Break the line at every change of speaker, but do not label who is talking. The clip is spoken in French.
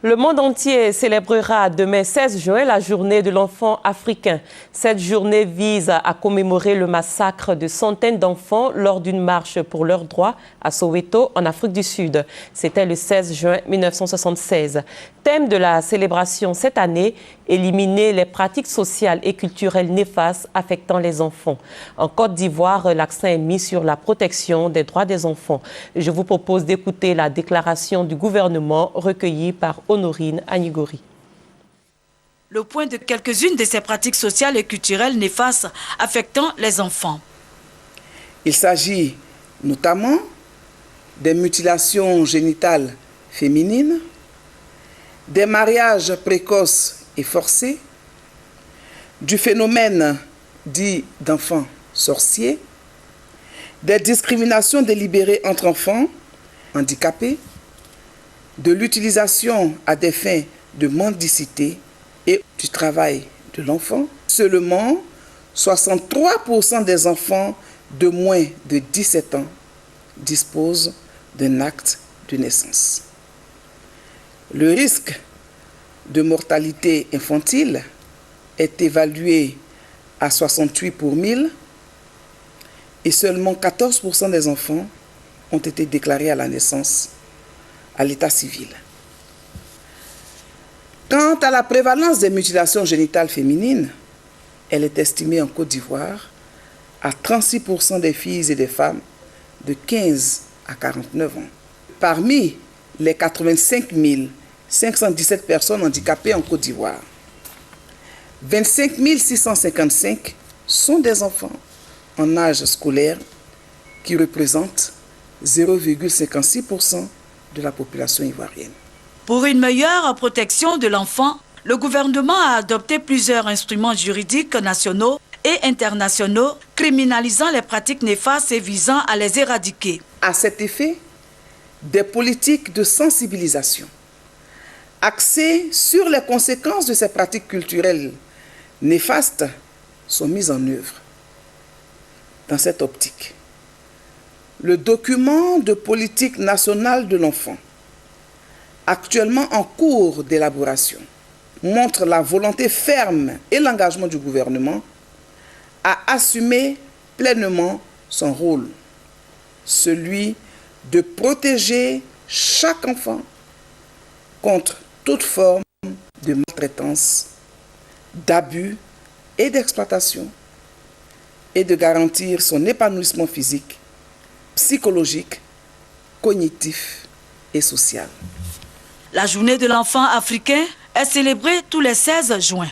Le monde entier célébrera demain 16 juin la journée de l'enfant africain. Cette journée vise à commémorer le massacre de centaines d'enfants lors d'une marche pour leurs droits à Soweto, en Afrique du Sud. C'était le 16 juin 1976. Thème de la célébration cette année, éliminer les pratiques sociales et culturelles néfastes affectant les enfants. En Côte d'Ivoire, l'accent est mis sur la protection des droits des enfants. Je vous propose d'écouter la déclaration du gouvernement recueillie par Honorine Anigori.
Le point de quelques-unes de ces pratiques sociales et culturelles néfastes affectant les enfants.
Il s'agit notamment des mutilations génitales féminines, des mariages précoces et forcés, du phénomène dit d'enfants sorciers, des discriminations délibérées entre enfants handicapés, de l'utilisation à des fins de mendicité et du travail de l'enfant. Seulement 63% des enfants de moins de 17 ans disposent d'un acte de naissance. Le risque de mortalité infantile est évalué à 68 pour 1000 et seulement 14% des enfants ont été déclarés à la naissance à l'état civil. Quant à la prévalence des mutilations génitales féminines, elle est estimée en Côte d'Ivoire à 36% des filles et des femmes de 15 à 49 ans. Parmi les 85 517 personnes handicapées en Côte d'Ivoire, 25 655 sont des enfants en âge scolaire qui représentent 0,56% de la population ivoirienne.
Pour une meilleure protection de l'enfant, le gouvernement a adopté plusieurs instruments juridiques nationaux et internationaux criminalisant les pratiques néfastes et visant à les éradiquer.
À cet effet, des politiques de sensibilisation axées sur les conséquences de ces pratiques culturelles néfastes sont mises en œuvre. Dans cette optique, le document de politique nationale de l'enfant, actuellement en cours d'élaboration, montre la volonté ferme et l'engagement du gouvernement à assumer pleinement son rôle, celui de protéger chaque enfant contre toute forme de maltraitance, d'abus et d'exploitation, et de garantir son épanouissement physique, psychologique, cognitif et social.
La journée de l'enfant africain est célébrée tous les 16 juin.